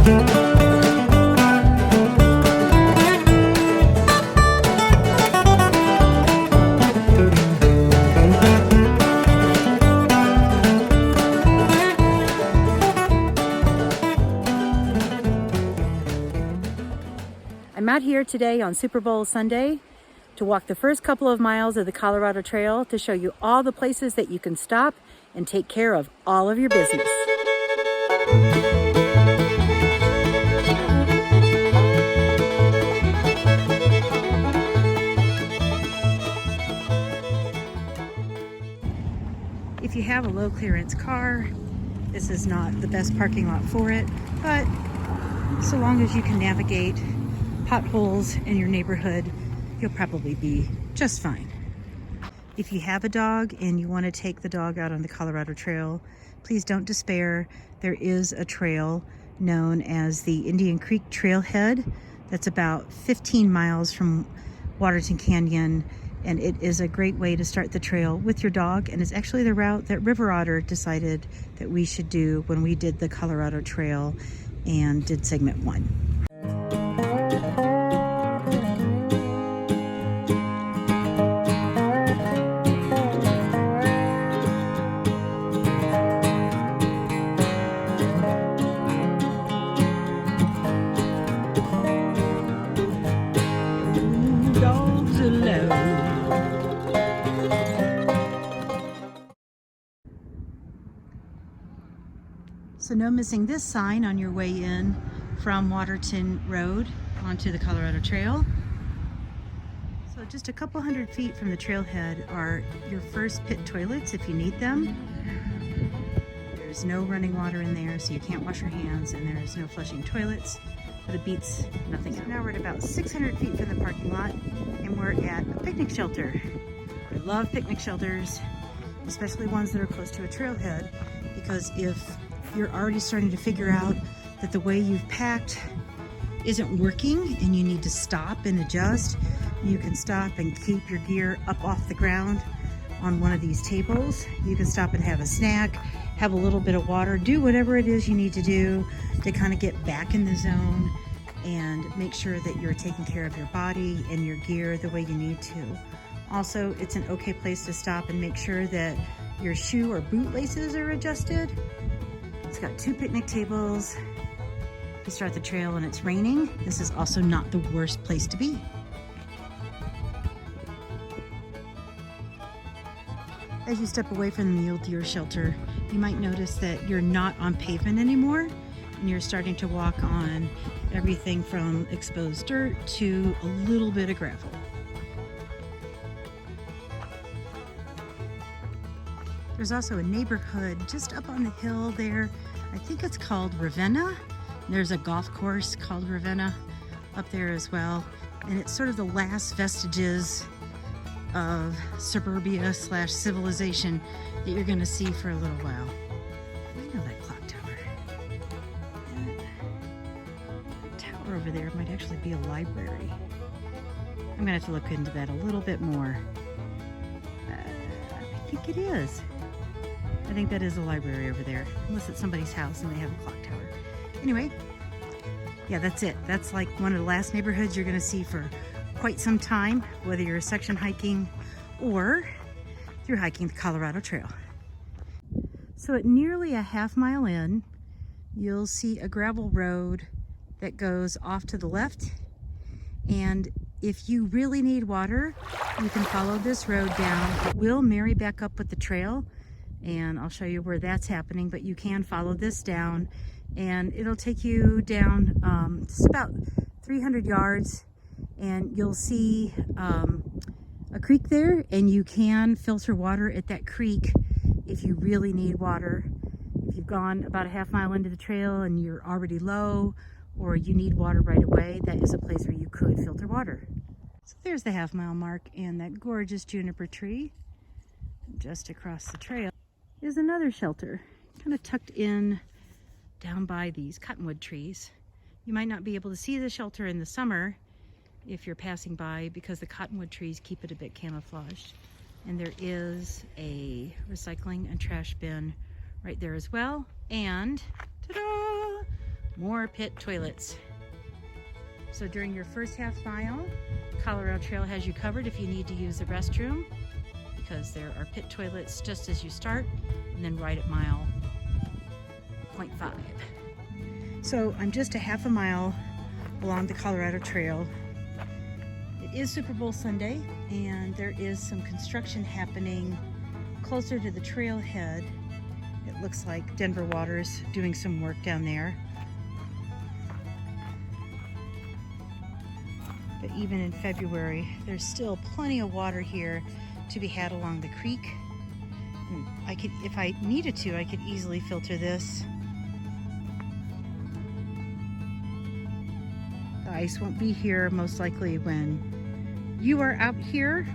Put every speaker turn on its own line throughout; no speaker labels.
I'm out here today on Super Bowl Sunday to walk the first couple of miles of the Colorado Trail to show you all the places that you can stop and take care of all of your business. If you have a low clearance car, this is not the best parking lot for it, but so long as you can navigate potholes in your neighborhood, you'll probably be just fine. If you have a dog and you want to take the dog out on the Colorado Trail, please don't despair. There is a trail known as the Indian Creek Trailhead that's about 15 miles from Waterton Canyon, and it is a great way to start the trail with your dog, and it's actually the route that River Otter decided that we should do when we did the Colorado Trail and did segment 1. So no missing this sign on your way in from Waterton Road onto the Colorado Trail. So just a couple hundred feet from the trailhead are your first pit toilets if you need them. There's no running water in there, so you can't wash your hands, and there's no flushing toilets, but it beats nothing else. Now we're at about 600 feet from the parking lot, and we're at a picnic shelter. I love picnic shelters, especially ones that are close to a trailhead, because if you're already starting to figure out that the way you've packed isn't working and you need to stop and adjust, you can stop and keep your gear up off the ground on one of these tables. You can stop and have a snack, have a little bit of water, do whatever it is you need to do to kind of get back in the zone and make sure that you're taking care of your body and your gear the way you need to. Also, it's an okay place to stop and make sure that your shoe or boot laces are adjusted. It's got 2 picnic tables. If you start the trail and it's raining, this is also not the worst place to be. As you step away from the mule deer shelter, you might notice that you're not on pavement anymore, and you're starting to walk on everything from exposed dirt to a little bit of gravel. There's also a neighborhood just up on the hill there. I think it's called Ravenna. There's a golf course called Ravenna up there as well. And it's sort of the last vestiges of suburbia / civilization that you're gonna see for a little while. I know that clock tower. That tower over there might actually be a library. I'm gonna have to look into that a little bit more. I think it is. I think that is a library over there, unless it's somebody's house and they have a clock tower. Anyway, yeah, that's it. That's like one of the last neighborhoods you're gonna see for quite some time, whether you're section hiking or you're hiking the Colorado Trail. So at nearly a half mile in, you'll see a gravel road that goes off to the left. And if you really need water, you can follow this road down. It will marry back up with the trail, and I'll show you where that's happening, but you can follow this down and it'll take you down just about 300 yards, and you'll see a creek there, and you can filter water at that creek if you really need water. If you've gone about a half mile into the trail and you're already low, or you need water right away, that is a place where you could filter water. So there's the half mile mark, and that gorgeous juniper tree just across the trail is another shelter, kind of tucked in down by these cottonwood trees. You might not be able to see the shelter in the summer if you're passing by, because the cottonwood trees keep it a bit camouflaged. And there is a recycling and trash bin right there as well. And ta-da! More pit toilets. So during your first half mile, Colorado Trail has you covered if you need to use the restroom, because there are pit toilets just as you start, and then right at mile 0.5. So I'm just a half a mile along the Colorado Trail. It is Super Bowl Sunday, and there is some construction happening closer to the trailhead. It looks like Denver Water's doing some work down there. But even in February, there's still plenty of water here to be had along the creek. And I could, if I needed to, I could easily filter this. The ice won't be here most likely when you are out here,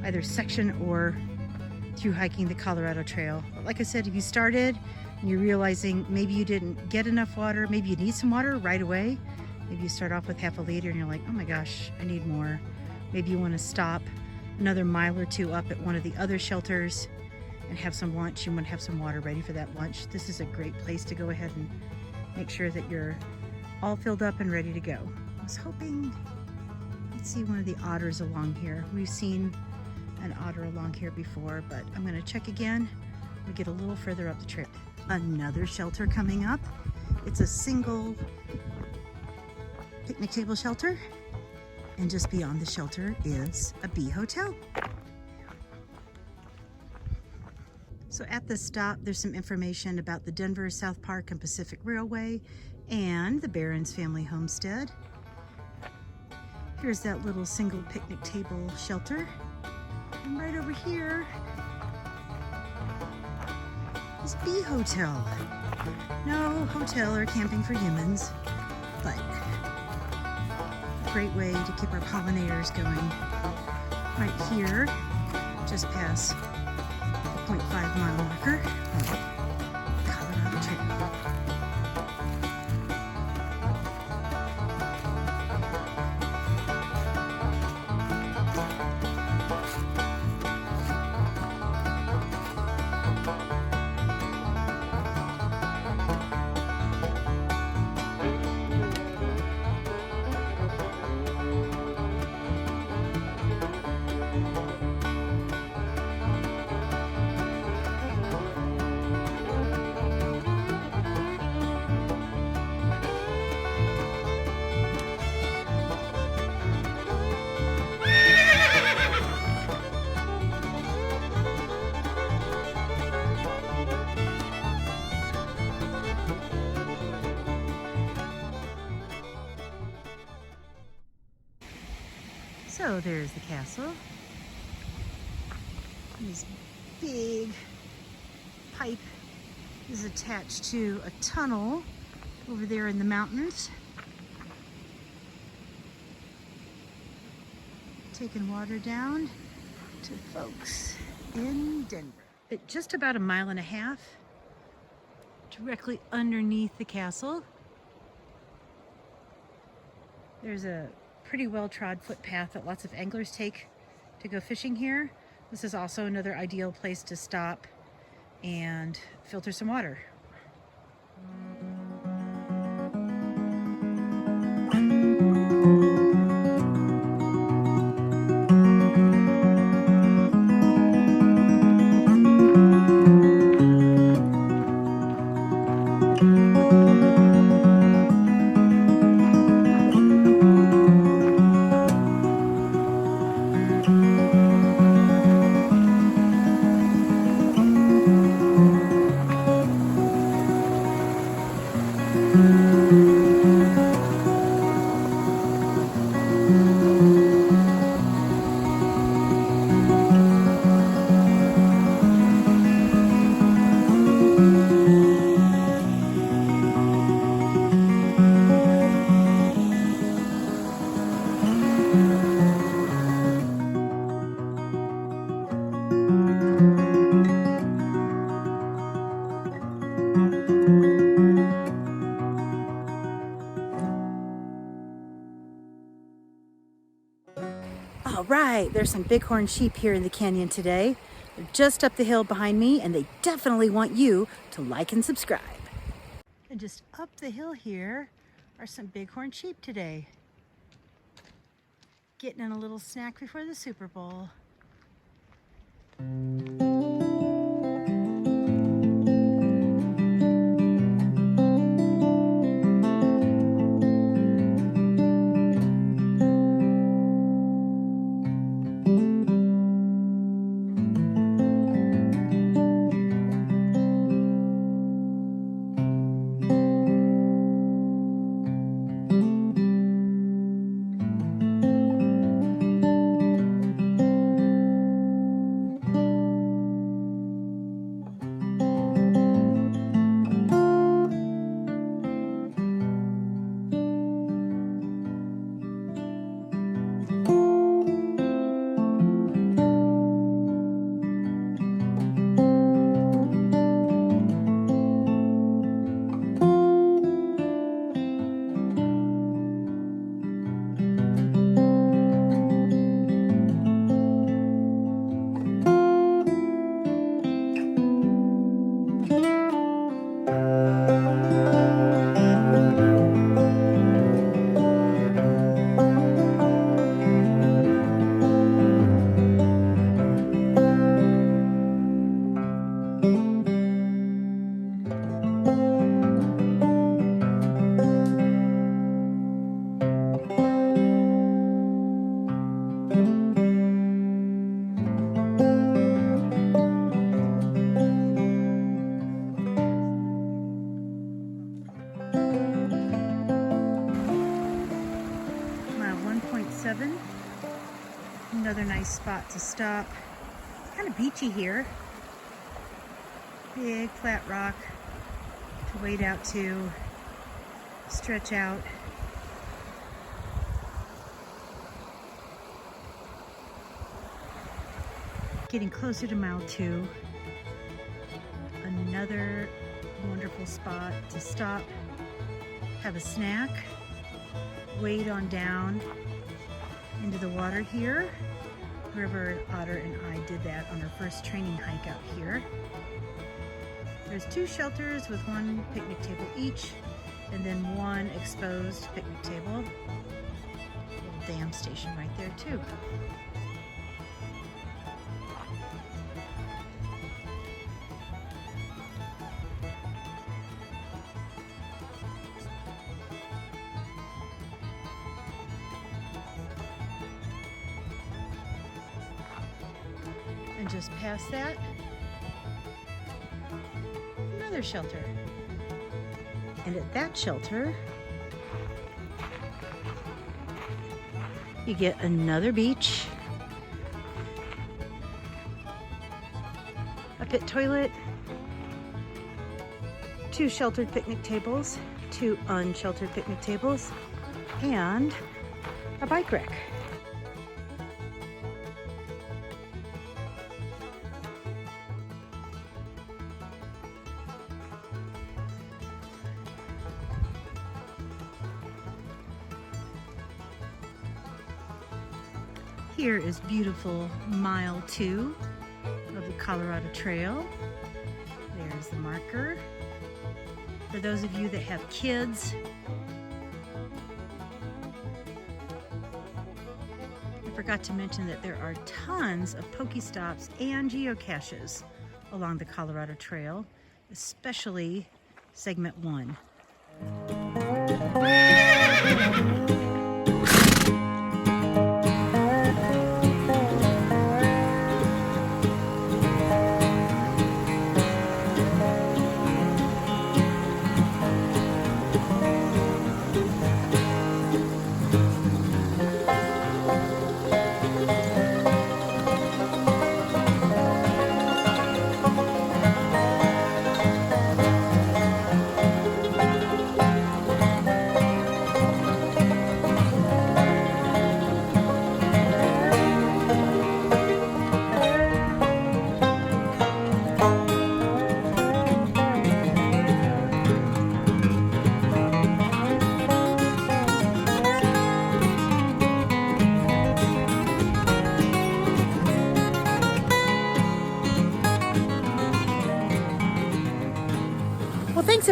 either section or through hiking the Colorado Trail. But like I said, if you started and you're realizing maybe you didn't get enough water, maybe you need some water right away, maybe you start off with half a liter and you're like, oh my gosh, I need more. Maybe you want to stop another mile or two up at one of the other shelters and have some lunch. You want to have some water ready for that lunch. This is a great place to go ahead and make sure that you're all filled up and ready to go. I was hoping I'd see one of the otters along here. We've seen an otter along here before, but I'm going to check again. We get a little further up the trail. Another shelter coming up. It's a single picnic table shelter, and just beyond the shelter is a bee hotel. So at the stop, there's some information about the Denver, South Park, and Pacific Railway and the Barron's family homestead. Here's that little single picnic table shelter. And right over here is Bee Hotel. No hotel or camping for humans, but a great way to keep our pollinators going. Right here, just past the 0.5 mile marker, Colorado Trail. So there's the castle. This big pipe is attached to a tunnel over there in the mountains. Taking water down to folks in Denver. At just about a mile and a half, directly underneath the castle, there's a pretty well-trod footpath that lots of anglers take to go fishing here. This is also another ideal place to stop and filter some water. All right, there's some bighorn sheep here in the canyon today. They're just up the hill behind me, and they definitely want you to like and subscribe. And just up the hill here are some bighorn sheep today. Getting in a little snack before the Super Bowl. Another nice spot to stop. It's kind of beachy here. Big flat rock to wade out to, stretch out. Getting closer to mile 2. Another wonderful spot to stop, have a snack, wade on down into the water here. River, Otter, and I did that on our first training hike out here. There's 2 shelters with 1 picnic table each, and then 1 exposed picnic table. Little dam station right there too. And just past that, another shelter. And at that shelter, you get another beach, a pit toilet, 2 sheltered picnic tables, 2 unsheltered picnic tables, and a bike rack. Here is beautiful mile 2 of the Colorado Trail. There's the marker. For those of you that have kids, I forgot to mention that there are tons of Pokestops and geocaches along the Colorado Trail, especially segment 1.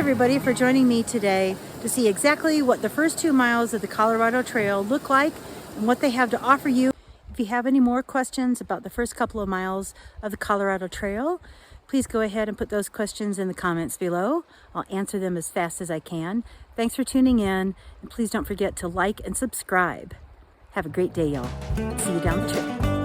everybody for joining me today to see exactly what the first 2 miles of the Colorado Trail look like and what they have to offer you. If you have any more questions about the first couple of miles of the Colorado Trail, please go ahead and put those questions in the comments below. I'll answer them as fast as I can. Thanks for tuning in, and please don't forget to like and subscribe. Have a great day, y'all. See you down the trail.